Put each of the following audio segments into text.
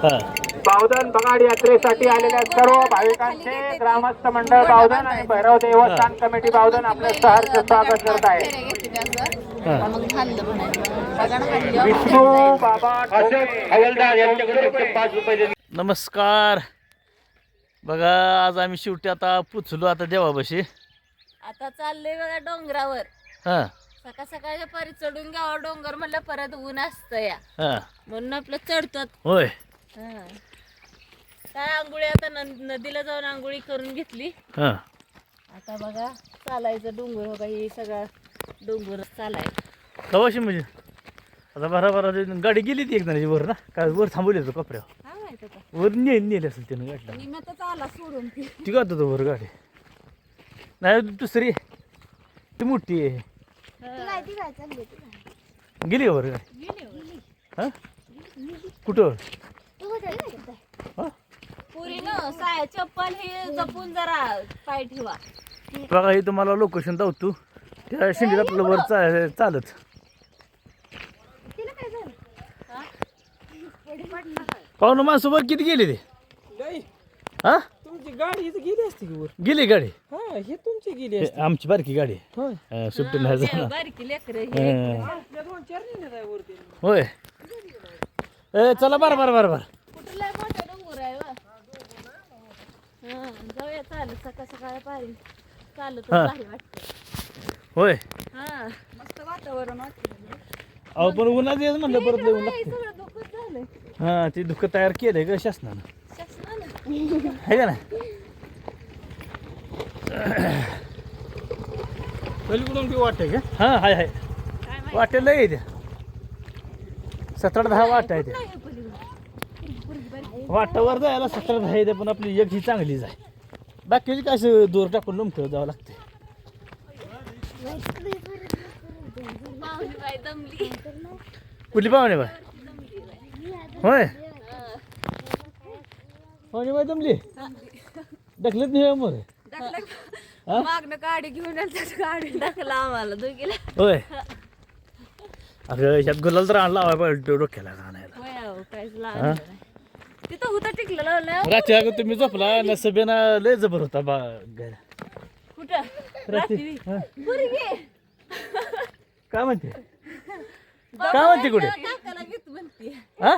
हा बावधन बगाड यात्रेसाठी आलेल्या सर्व भाविकांचे ग्रामस्थ मंडळ बावधन आणि भैरव देवस्थान कमिटी बावधन आपलं सहर्ष स्वागत करत आहे. विष्णू बाबा हवलदार यांच्याकडे ₹5 नमस्कार. बघा आज आम्ही शेवटी आता पुचलो आता देवापाशी. आता चाललोय बघा डोंगरावर. हा सकाळ सकाळच्या पारी चढून घ्यावं डोंगर म्हणलं परत ऊन असतं या हा म्हणून आपलं चढतात. होय. काय आंघोळी आता नदीला जाऊन आंघोळी करून घेतली. हा आता बघा चालायचं डोंगर बघा हे सगळा डोंगर चालायचं. कवाशी म्हणजे आता बरा गाडी गेली ती एकदा वर ना काय वर थांबवली होतं कपड्यावर. काय माहित आता वर नेली असेल त्यानं गाडीला. निम्यातच आला सोडून ती का होतं वर गाडी नाही दुसरी ती मोठी आहे. गेली का वर गाडी? हा कुठं? हा पुरी न साय चप्पल हे जपून जरा पाय ठेवा. बघा हे तुम्हाला लोकेशन दावतो त्या शिंडीत आपलं वर चालत. पाहुणं माणसं वर किती गेली ते? हा तुमची गाडी इथं गेली असते की वर. गेली गाडी? हा हे तुमची गेली हे असते. आमची बारकी गाडी होय. सुट्टी नाही जाणार. बारकी लेकर आपल्या 2-4 नेण्यात आहे वरती. होय. ए चला बरं कुठं लय मोठा डोंगर आहे वा. जाऊया चालत सकाळ सकाळ पारी चालत हा. भारी वाटतं. होय. हा मस्त वातावरण वाटतं. अहो पण उन्हात येत म्हणलं परत लय ऊन लागते. सगळं दुःखच झालंय हा ते दुःख तयार केलंय का शासनानं शासनानं. आहे का ना? पलीकडून ती वाट आहे का? हा हाय काय माहिती वाटेल लय त्या 17-10 वाट आहे त्या. नाही पलीकडं. वाटावर जायला 17-10 येते पण आपली एक ही चांगलीच आहे. बाकीची काय असं दूर टाकून लुमतं जावं लागते. मावशी बाई दमली. कुठली पाहुणे बाय? होय पाहुणे बाय जमली ढकलत नाही मग. हा? मागणं गाडी घेऊन आली गाडी टाकला आम्हाला दोघीला. होय. अगं ह्यात गुलाल तर आणला हवा पाहिजे डोक्याला आणायला. होय अहो काहीच लागलं नाही. तिथं होतं टिकलेलं लय. रात्री अगं तुम्ही झोपला नसबेना लय जबर होता बा घर. कुठं रात्री हा. पोरगी. काय म्हणते काय म्हणते कुठे? काकाला घेतो म्हणते. हा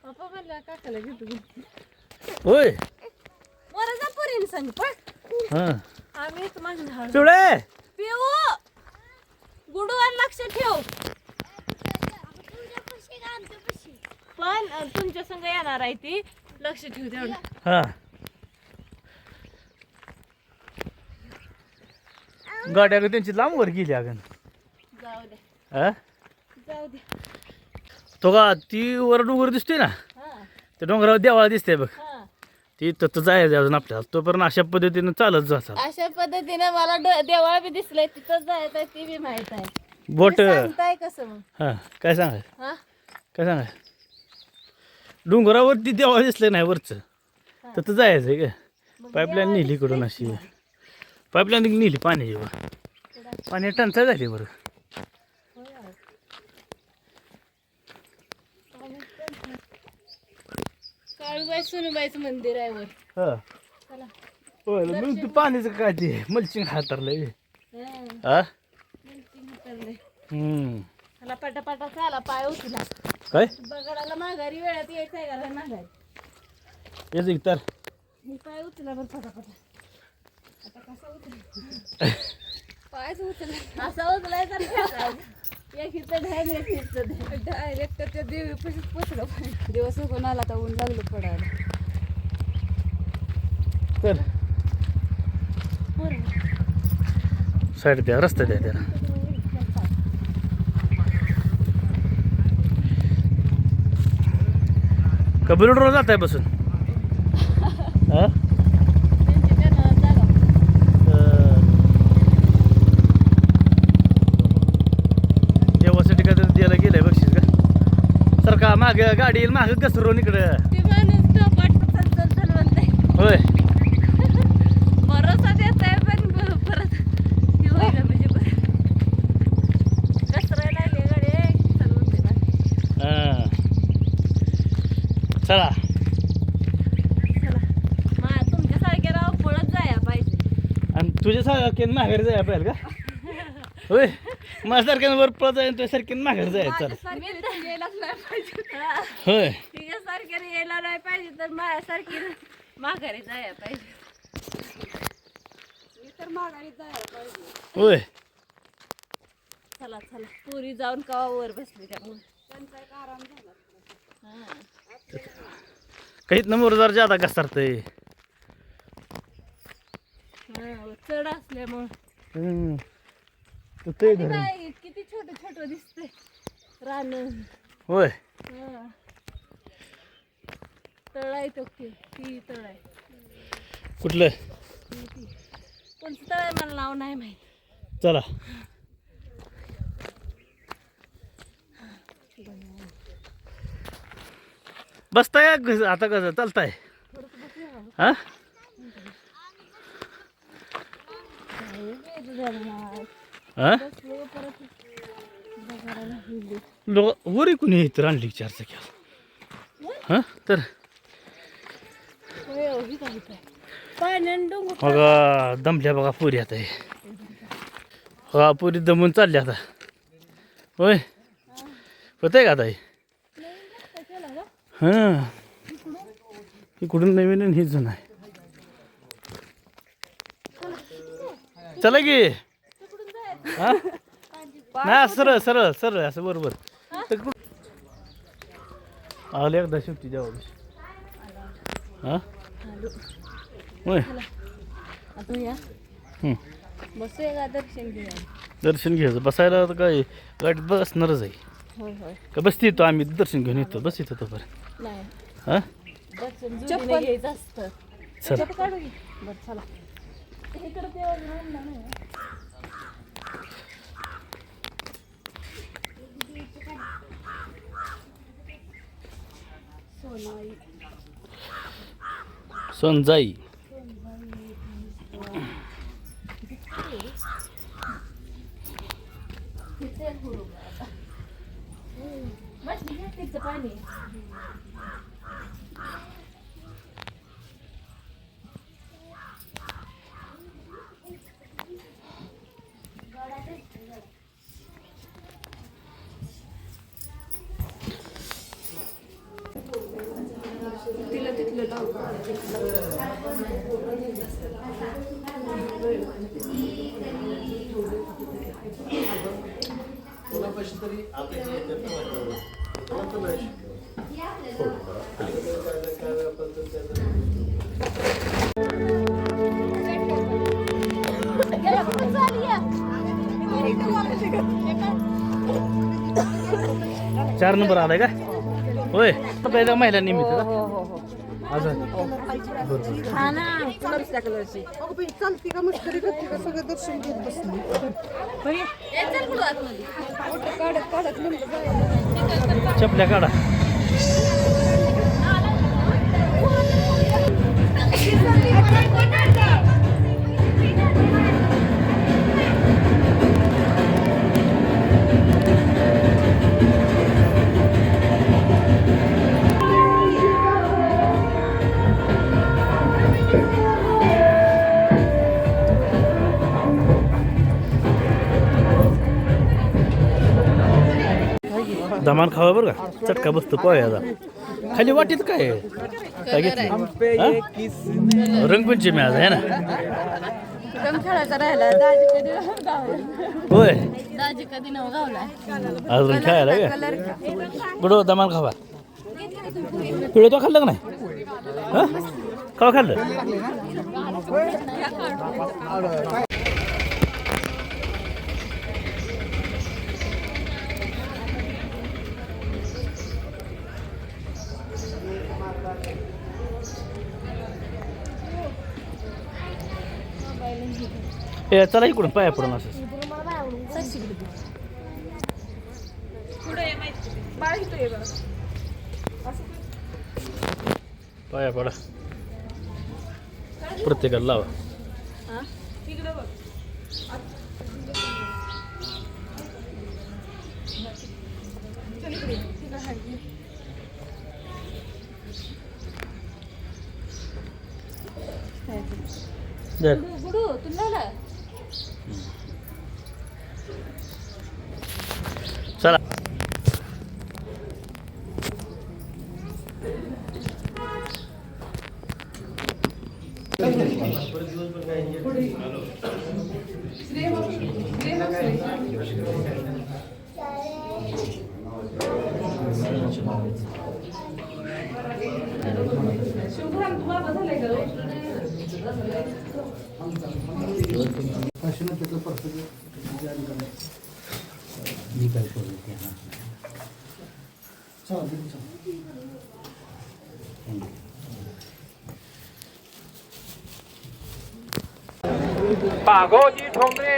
पप्पा म्हणलं काकाला घेतो म्हणते. होय. मोरा जा पोरीने सांग पण हा आम्ही इथं मागणं हळू पिवळे पिऊ गुडवान लक्ष ठेव. पण तुमच्या संग येणार आहे ती लक्ष ठेव तेवढं. हा गाडी अगं त्यांची लांब वर गेली अगं. जाऊ दे हा जाऊ दे. तो का ती वर डोंगर दिसतोय ना हा त्या डोंगरावर देवाला दिसते बघ. हा ती तर जायचं अजून आपल्याला तोपर्यंत अशा पद्धतीनं चालत जायचं. अशा पद्धतीने मला देवाळ बी दिसलंय तिथं जायचं आहे ती बी माहित आहे. बोट तुम्ही सांगताय कसं मग हा काय सांगाय हा काय सांगाय डोंगरावरती देवाला दिसलं नाही वरचं तर जायचं आहे का? पाईपलाईन नेली इकडून अशी पाईपलाईन नेली पाण्याची बघ. पाणी टंचाई झाली बरं. काळूबाई सुनबाईचं मंदिर आहे वर. हा चला होय मग तू पाण्याचं काय ते मल्चिंग हातरलंय. हा, हा मंदिर उतरलंय. हम्म मला पटापटा चाला पाय उचला. काय बगडाला माघारी वेळात यायचं आहे का माघारी याच एक तर मी पाय उचला बरं पटापटा. आता कसा उचला पायच उचला असा उचलायचा एक इथं ढाय एक इथं डायरेक्ट त्या देवी पशीच पोचलं. दिवस उगून आला तर ऊन लागलं पडायला. तर साईड द्या रस्ता द्या त्याला. का बुलेट रोड जात आहे बसून? हा देवासाठी काय द्यायला गेलंय बक्षीस का? सर का माग गाडी येईल माग घसरून इकडं. ते माणूस तो पाठ चल म्हणताय. होय भरोसा देत आहे पण परत हे व्हायला म्हणजे बरं घसरायला लागली गाडी चल म्हणते ना. हा चला तुझ्या सारख्यानं माघारी जायला पाहिजे का होय माझ्यासारख्यानं वर पळत जाईल तुझ्यासारख्यानं माघारी जायचं माझ्यासारखी यायलाच नाही पाहिजे होय तिच्यासारख्याने यायला नाही पाहिजे तर माझ्यासारखी माघारी जायला पाहिजे मी तर माघारी जायला पाहिजे होय चला चला पुरी जाऊन कवा वर बसली त्यामुळे त्यांचा एक आराम झाला काहीच नंबर जरा जादा घसरतंय चढ असल्यामुळे ते किती छोट छोट दिसते रान होय तळ आहे तो ती तळ आहे कुठलं कोणतं तळ आहे मला नाव नाही माहिती चला बसताय आता कसं चालताय हा हा वरी कुणी येत आणली चार चाक्याला हा तर बघा दमल्या बघा पुरी आता हे हा पुरी दमून चालली आता होय होतंय का आता हे हां इकडून नवीन आणि हीच नाही चला की हा नाही सरळ सरळ सरळ असं बरोबर आले एकदा शेवटी द्यावं हा होय बसूया का दर्शन घेऊया दर्शन घ्यायचं बसायला तर काय गाडीत बसणारच आहे होय होय का बसती येतो आम्ही दर्शन घेऊन येतो बस येतो तोपर्यंत नाही हा दर्शन जुळीने घ्यायचं असतं चल चप्पल काढू की बरं चला इकडं ते आणलं नाही सोनाई सोनजाई पाणी तिला तिथलं चार नंबर आलाय का होय पहिल्या महिला निमित्त का अजून चपल्या काढा दमान खावा बरं का चटका बसतो पोह्याचा खाली वाटीत काय आहे? काय घेतलं रंगपंचमी आज आहे ना खेळायचा राहिला दाजी कधी होय दाजी कधी नव गावला अजून खेळायला का बुडो दमान खावा पिढे तो खाल्लं का नाही हा खावा खाल्लं ए चला इकडून पाया पडून असं पाया पडा प्रत्येकाला लावा दर कुडू तुला चला भागोजी ठोंबरे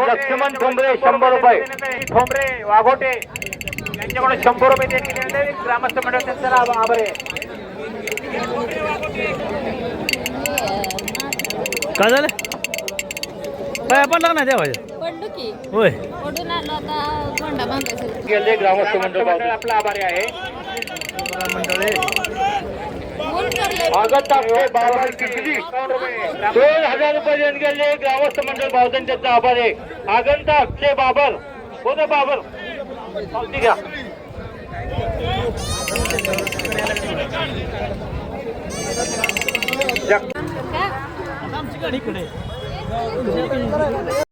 लक्ष्मण ठोंबरे 100 रुपये ठोंबरे वाघोटे यांच्याकडून 100 रुपये देण्यात गेलेले आहेत. ग्रामस्थ मंडळ त्यांचा आभार आहे. काय झालं पाया पडला नाही देवाच्या पडलो की होय पडून आलो आता गोंडा बांधायचा गेले ग्रामस्थ मंडळ आपला आभारी आहे. मूल करले स्वागत आपले बाबा किती 2000 रुपये देऊन गेले ग्रामस्थ मंडळ बावधन त्यांचा आभार आहे. आगंता आपले बाबर कोण बाबर पावती घ्या. आमची गाडी इकडे